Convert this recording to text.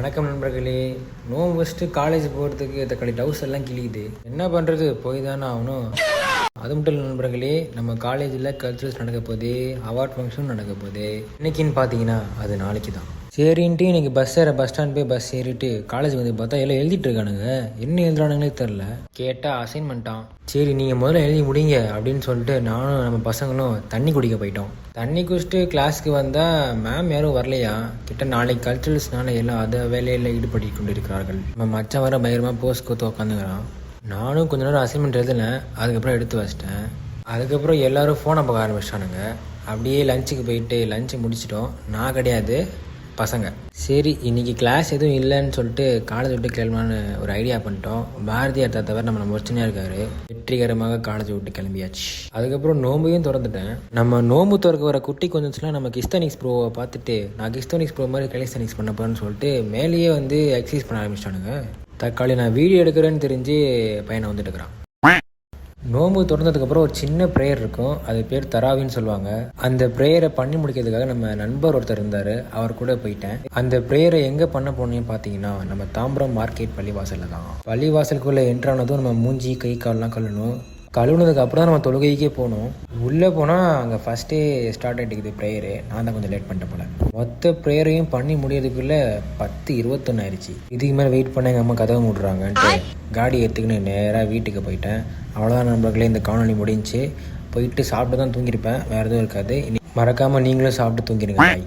வணக்கம் நண்பர்களே. நோம்பு வச்சுட்டு காலேஜ் போகிறதுக்கு தக்காளி டவுஸ் எல்லாம் கிழியுது. என்ன பண்ணுறது, போய் தானே ஆகணும். அது மட்டும் இல்லை நண்பர்களே, நம்ம காலேஜில் கல்ச்சுரல்ஸ் நடக்க போகுது, அவார்ட் ஃபங்க்ஷன் நடக்க போகுது. இன்னைக்குன்னு பார்த்தீங்கன்னா அது நாளைக்கு தான். சரின்ட்டு இன்றைக்கி பஸ் ஸ்டாண்ட் போய் பஸ் ஏறிட்டு காலேஜ் வந்து பார்த்தா எல்லாம் எழுதிட்டு இருக்கானுங்க. என்ன எழுதுறானுங்களே தெரில. கேட்டால் அசைன்மெண்ட்டான். சரி நீங்கள் முதல்ல எழுதி முடிங்க அப்படின்னு சொல்லிட்டு நானும் நம்ம பசங்களும் தண்ணி குடிக்க போயிட்டோம். தண்ணி குடிச்சிட்டு கிளாஸுக்கு வந்தால் மேம் யாரும் வரலையா. கிட்ட நாளைக்கு கல்ச்சுரல்ஸ்னால எல்லாம் அதை வேலையில் ஈடுபட்டு கொண்டு இருக்கிறார்கள். நம்ம மச்சான் வர பயங்கரமாக போஸ்ட் கொடுத்து உட்காந்துக்கிறான். நானும் கொஞ்ச நேரம் அசைன்மெண்ட் எழுதினேன், அதுக்கப்புறம் எடுத்து வச்சிட்டேன். அதுக்கப்புறம் எல்லோரும் ஃபோனை பார்க்க ஆரம்பிச்சிட்டானுங்க. அப்படியே லஞ்சுக்கு போயிட்டு லஞ்சை முடிச்சிட்டோம். நான் கிடையாது, பசங்க. சரி இன்றைக்கி கிளாஸ் எதுவும் இல்லைன்னு சொல்லிட்டு காலேஜ் விட்டு கிளம்பலான்னு ஒரு ஐடியா பண்ணிட்டோம். பாரதியார் தாத்தவர் நம்ம பிரச்சனையாக இருக்காரு. வெற்றிகரமாக காலேஜ் விட்டு கிளம்பியாச்சு. அதுக்கப்புறம் நோம்பையும் திறந்துட்டேன். நம்ம நோம்பு திறக்க வர குட்டி கொஞ்சம்லாம் நம்ம கிஸ்தானிக்ஸ் ப்ரோவை பார்த்துட்டு நான் கிஸ்தானிக்ஸ் ப்ரோ மாதிரி கலிஸ்தானிக்ஸ் பண்ண போகிறேன்னு சொல்லிட்டு மேலேயே வந்து எக்ஸசைஸ் பண்ண ஆரம்பிச்சிட்டானுங்க. தக்காளி நான் வீடியோ எடுக்கிறேன்னு தெரிஞ்சு பையனை வந்துட்டு இருக்கிறான். நோம்பு திறந்ததுக்கப்புறம் ஒரு சின்ன ப்ரேயர் இருக்கும், அது பேர் தராவின்னு சொல்லுவாங்க. அந்த ப்ரேயரை பண்ணி முடிக்கிறதுக்காக நம்ம நண்பர் ஒருத்தர் இருந்தார், அவர் கூட போயிட்டேன். அந்த ப்ரேயரை எங்கே பண்ண போனேன்னு பார்த்தீங்கன்னா நம்ம தாம்பரம் மார்க்கெட் பள்ளிவாசலில் தான். பள்ளிவாசலுக்குள்ளே என்ட்ரானதும் நம்ம மூஞ்சி கை கால்லாம் கழுவணும். கழுவுனதுக்கு அப்புறம் தான் நம்ம தொழுகைக்கே போகணும். உள்ளே போனால் அங்கே ஃபஸ்ட்டே ஸ்டார்ட் ஆகிட்டுக்குது ப்ரேயரு. நான் தான் கொஞ்சம் லேட் பண்ணிட்டேன் போல. மொத்த ப்ரேயரையும் பண்ணி முடியறதுக்குள்ளே 10:21 ஆயிடுச்சு. இதுக்கு மேலே வெயிட் பண்ண எங்கள் அம்மா கதவை மூடுறாங்கன்ட்டு காடி எடுத்துக்கின்னு நேராக வீட்டுக்கு போயிட்டேன். அவ்வளோதான் நண்பர்களே, இந்த காணொலி முடிஞ்சு. போயிட்டு சாப்பிட்டு தான் தூங்கியிருப்பேன், வேறு எதுவும் இருக்காது. மறக்காமல் நீங்களும் சாப்பிட்டு தூங்கிடுங்க. பாய்.